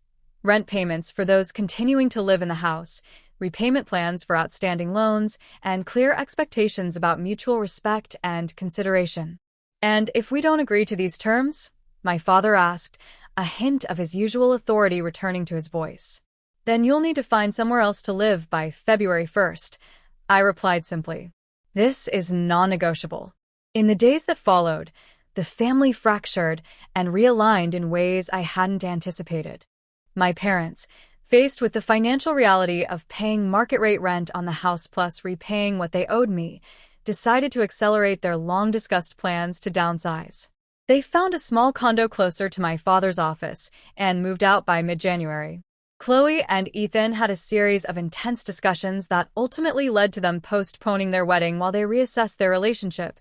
rent payments for those continuing to live in the house, repayment plans for outstanding loans, and clear expectations about mutual respect and consideration. "And if we don't agree to these terms?" my father asked, a hint of his usual authority returning to his voice. "Then you'll need to find somewhere else to live by February 1st, I replied simply. "This is non-negotiable." In the days that followed, the family fractured and realigned in ways I hadn't anticipated. My parents, faced with the financial reality of paying market-rate rent on the house plus repaying what they owed me, decided to accelerate their long-discussed plans to downsize. They found a small condo closer to my father's office and moved out by mid-January. Chloe and Ethan had a series of intense discussions that ultimately led to them postponing their wedding while they reassessed their relationship.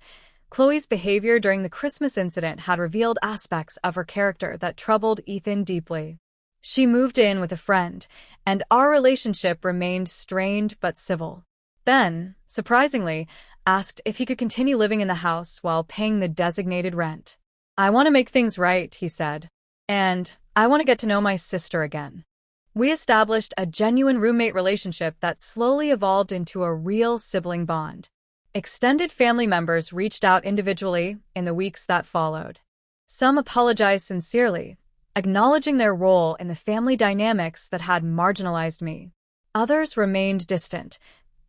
Chloe's behavior during the Christmas incident had revealed aspects of her character that troubled Ethan deeply. She moved in with a friend, and our relationship remained strained but civil. Ben, surprisingly, asked if he could continue living in the house while paying the designated rent. "I want to make things right," he said. "And I want to get to know my sister again." We established a genuine roommate relationship that slowly evolved into a real sibling bond. Extended family members reached out individually in the weeks that followed. Some apologized sincerely, acknowledging their role in the family dynamics that had marginalized me. Others remained distant,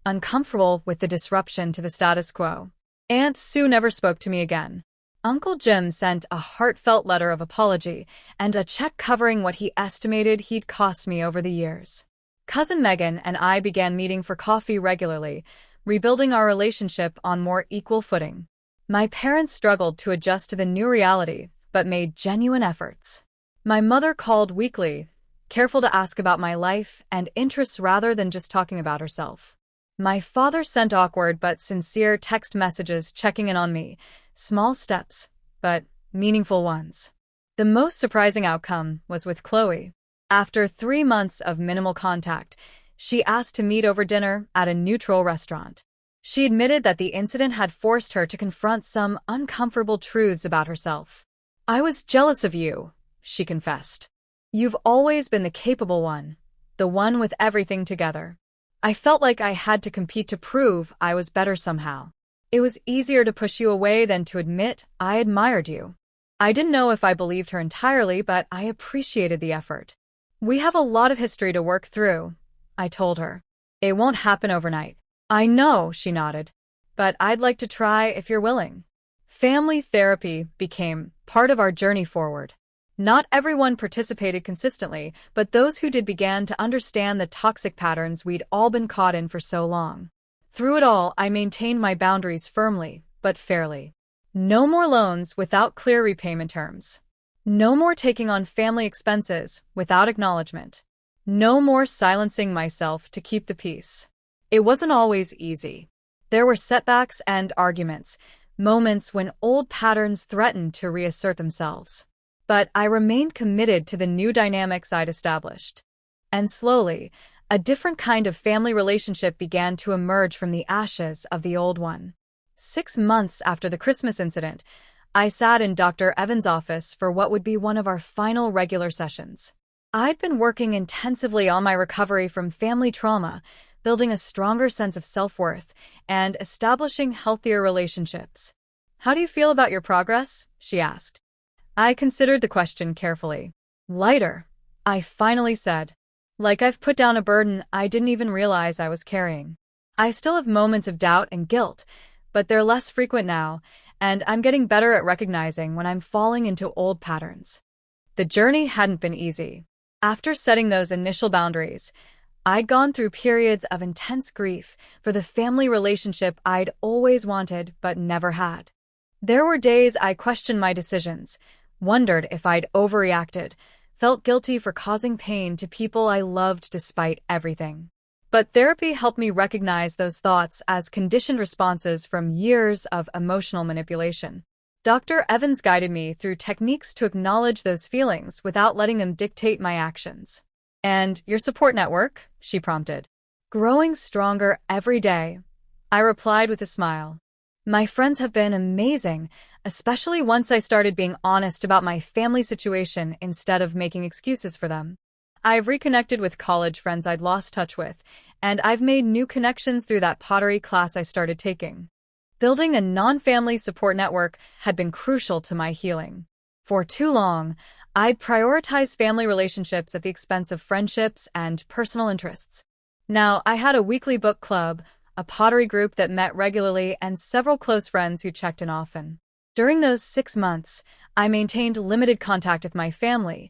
uncomfortable with the disruption to the status quo. Aunt Sue never spoke to me again. Uncle Jim sent a heartfelt letter of apology and a check covering what he estimated he'd cost me over the years. Cousin Megan and I began meeting for coffee regularly, rebuilding our relationship on more equal footing. My parents struggled to adjust to the new reality, but made genuine efforts. My mother called weekly, careful to ask about my life and interests rather than just talking about herself. My father sent awkward but sincere text messages checking in on me, small steps, but meaningful ones. The most surprising outcome was with Chloe. After 3 months of minimal contact, she asked to meet over dinner at a neutral restaurant. She admitted that the incident had forced her to confront some uncomfortable truths about herself. "I was jealous of you," she confessed. "You've always been the capable one, the one with everything together. I felt like I had to compete to prove I was better somehow. It was easier to push you away than to admit I admired you." I didn't know if I believed her entirely, but I appreciated the effort. "We have a lot of history to work through," I told her. "It won't happen overnight." "I know," she nodded, "but I'd like to try if you're willing." Family therapy became part of our journey forward. Not everyone participated consistently, but those who did began to understand the toxic patterns we'd all been caught in for so long. Through it all, I maintained my boundaries firmly, but fairly. No more loans without clear repayment terms. No more taking on family expenses without acknowledgement. No more silencing myself to keep the peace. It wasn't always easy. There were setbacks and arguments, moments when old patterns threatened to reassert themselves. But I remained committed to the new dynamics I'd established. And slowly, a different kind of family relationship began to emerge from the ashes of the old one. 6 months after the Christmas incident, I sat in Dr. Evans' office for what would be one of our final regular sessions. I'd been working intensively on my recovery from family trauma, building a stronger sense of self-worth, and establishing healthier relationships. "How do you feel about your progress?" she asked. I considered the question carefully. "Lighter," I finally said. "Like I've put down a burden I didn't even realize I was carrying. I still have moments of doubt and guilt, but they're less frequent now, and I'm getting better at recognizing when I'm falling into old patterns." The journey hadn't been easy. After setting those initial boundaries, I'd gone through periods of intense grief for the family relationship I'd always wanted but never had. There were days I questioned my decisions, wondered if I'd overreacted, felt guilty for causing pain to people I loved despite everything. But therapy helped me recognize those thoughts as conditioned responses from years of emotional manipulation. Dr. Evans guided me through techniques to acknowledge those feelings without letting them dictate my actions. "And your support network?" she prompted. "Growing stronger every day," I replied with a smile. "My friends have been amazing, especially once I started being honest about my family situation instead of making excuses for them. I've reconnected with college friends I'd lost touch with, and I've made new connections through that pottery class I started taking." Building a non-family support network had been crucial to my healing. For too long, I'd prioritized family relationships at the expense of friendships and personal interests. Now, I had a weekly book club, a pottery group that met regularly, and several close friends who checked in often. During those 6 months, I maintained limited contact with my family,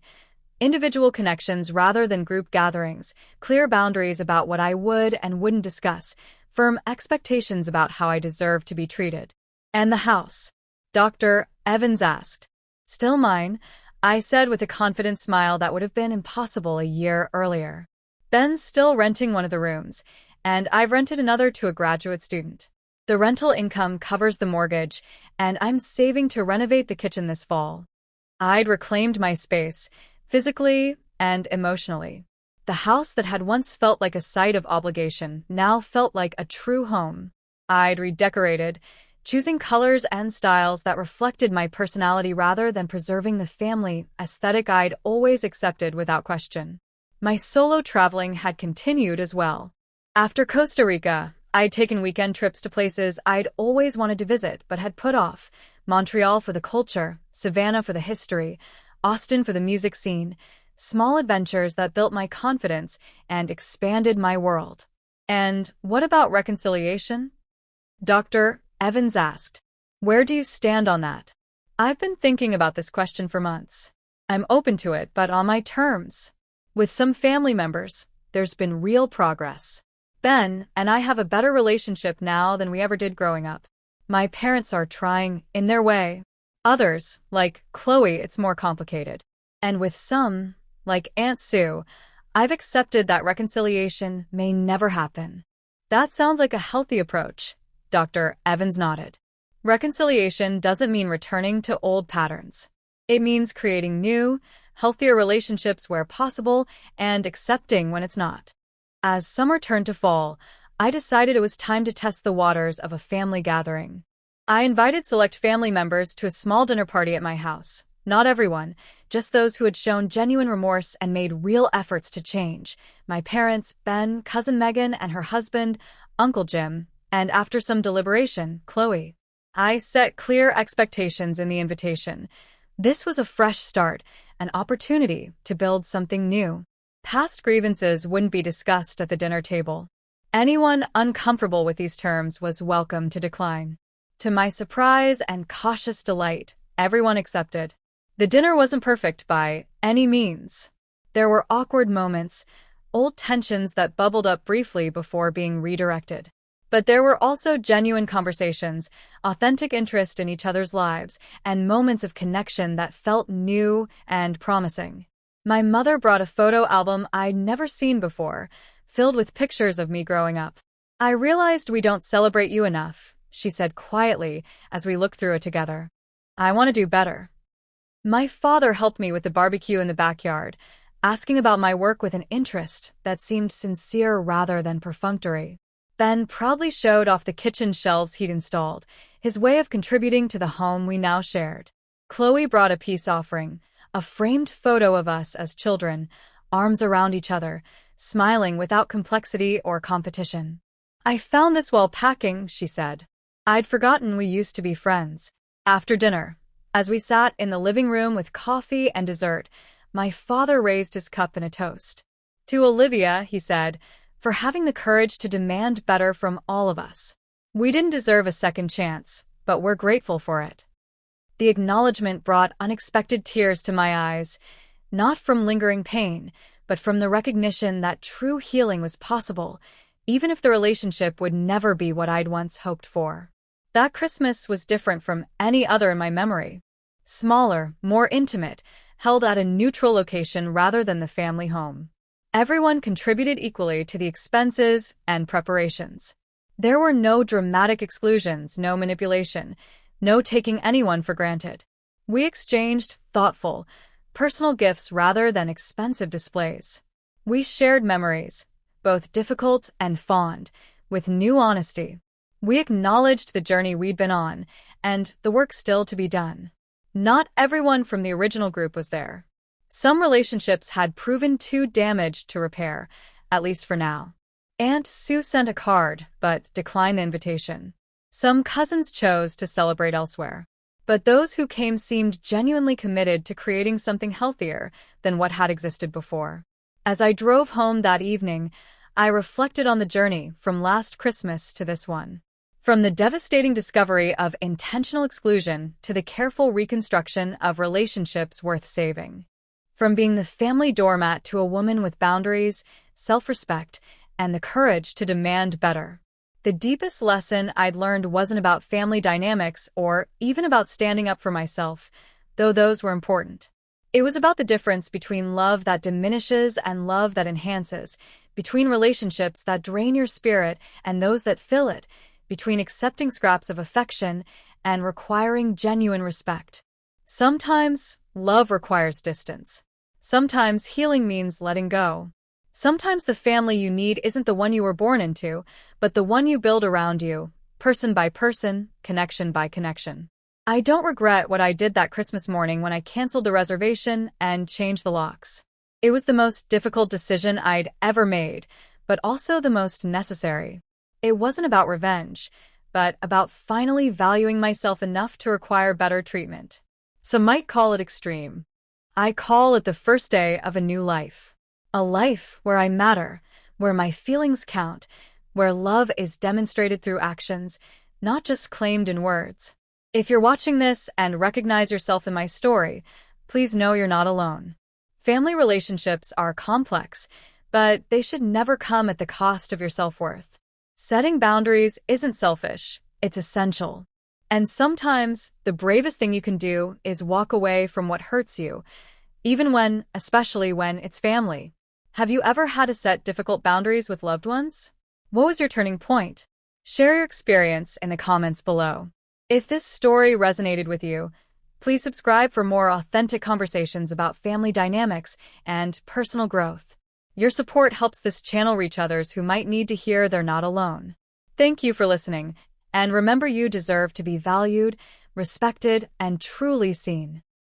individual connections rather than group gatherings, clear boundaries about what I would and wouldn't discuss, firm expectations about how I deserved to be treated. "And the house?" Dr. Evans asked. "Still mine," I said with a confident smile that would have been impossible a year earlier. "Ben's still renting one of the rooms, and I've rented another to a graduate student. The rental income covers the mortgage, and I'm saving to renovate the kitchen this fall." I'd reclaimed my space, physically and emotionally. The house that had once felt like a site of obligation now felt like a true home. I'd redecorated, choosing colors and styles that reflected my personality rather than preserving the family aesthetic I'd always accepted without question. My solo traveling had continued as well. After Costa Rica, I'd taken weekend trips to places I'd always wanted to visit but had put off: Montreal for the culture, Savannah for the history, Austin for the music scene, small adventures that built my confidence and expanded my world. "And what about reconciliation?" Dr. Evans asked. "Where do you stand on that?" I've been thinking about this question for months. I'm open to it, but on my terms. With some family members, there's been real progress. Ben and I have a better relationship now than we ever did growing up. My parents are trying, in their way. Others, like Chloe, it's more complicated. And with some, like Aunt Sue, I've accepted that reconciliation may never happen. That sounds like a healthy approach. Dr. Evans nodded. Reconciliation doesn't mean returning to old patterns. It means creating new, healthier relationships where possible and accepting when it's not. As summer turned to fall, I decided it was time to test the waters of a family gathering. I invited select family members to a small dinner party at my house. Not everyone, just those who had shown genuine remorse and made real efforts to change. My parents, Ben, cousin Megan, and her husband, Uncle Jim, and after some deliberation, Chloe. I set clear expectations in the invitation. This was a fresh start, an opportunity to build something new. Past grievances wouldn't be discussed at the dinner table. Anyone uncomfortable with these terms was welcome to decline. To my surprise and cautious delight, everyone accepted. The dinner wasn't perfect by any means. There were awkward moments, old tensions that bubbled up briefly before being redirected. But there were also genuine conversations, authentic interest in each other's lives, and moments of connection that felt new and promising. My mother brought a photo album I'd never seen before, filled with pictures of me growing up. "I realized we don't celebrate you enough," she said quietly as we looked through it together. "I want to do better." My father helped me with the barbecue in the backyard, asking about my work with an interest that seemed sincere rather than perfunctory. Ben proudly showed off the kitchen shelves he'd installed, his way of contributing to the home we now shared. Chloe brought a peace offering, a framed photo of us as children, arms around each other, smiling without complexity or competition. "I found this while packing," she said. I'd forgotten we used to be friends. After dinner, as we sat in the living room with coffee and dessert, my father raised his cup in a toast. "To Olivia," he said, "for having the courage to demand better from all of us. We didn't deserve a second chance, but we're grateful for it." The acknowledgement brought unexpected tears to my eyes, not from lingering pain, but from the recognition that true healing was possible, even if the relationship would never be what I'd once hoped for. That Christmas was different from any other in my memory. Smaller, more intimate, held at a neutral location rather than the family home. Everyone contributed equally to the expenses and preparations. There were no dramatic exclusions, no manipulation, no taking anyone for granted. We exchanged thoughtful, personal gifts rather than expensive displays. We shared memories, both difficult and fond, with new honesty. We acknowledged the journey we'd been on, and the work still to be done. Not everyone from the original group was there. Some relationships had proven too damaged to repair, at least for now. Aunt Sue sent a card, but declined the invitation. Some cousins chose to celebrate elsewhere. But those who came seemed genuinely committed to creating something healthier than what had existed before. As I drove home that evening, I reflected on the journey from last Christmas to this one. From the devastating discovery of intentional exclusion to the careful reconstruction of relationships worth saving. From being the family doormat to a woman with boundaries, self-respect, and the courage to demand better. The deepest lesson I'd learned wasn't about family dynamics or even about standing up for myself, though those were important. It was about the difference between love that diminishes and love that enhances, between relationships that drain your spirit and those that fill it, between accepting scraps of affection and requiring genuine respect. Sometimes, love requires distance. Sometimes healing means letting go. Sometimes the family you need isn't the one you were born into, but the one you build around you, person by person, connection by connection. I don't regret what I did that Christmas morning when I canceled the reservation and changed the locks. It was the most difficult decision I'd ever made, but also the most necessary. It wasn't about revenge, but about finally valuing myself enough to require better treatment. Some might call it extreme. I call it the first day of a new life. A life where I matter, where my feelings count, where love is demonstrated through actions, not just claimed in words. If you're watching this and recognize yourself in my story, please know you're not alone. Family relationships are complex, but they should never come at the cost of your self-worth. Setting boundaries isn't selfish, it's essential. And sometimes, the bravest thing you can do is walk away from what hurts you, especially when it's family. Have you ever had to set difficult boundaries with loved ones? What was your turning point? Share your experience in the comments below. If this story resonated with you, please subscribe for more authentic conversations about family dynamics and personal growth. Your support helps this channel reach others who might need to hear they're not alone. Thank you for listening, and remember, you deserve to be valued, respected, and truly seen.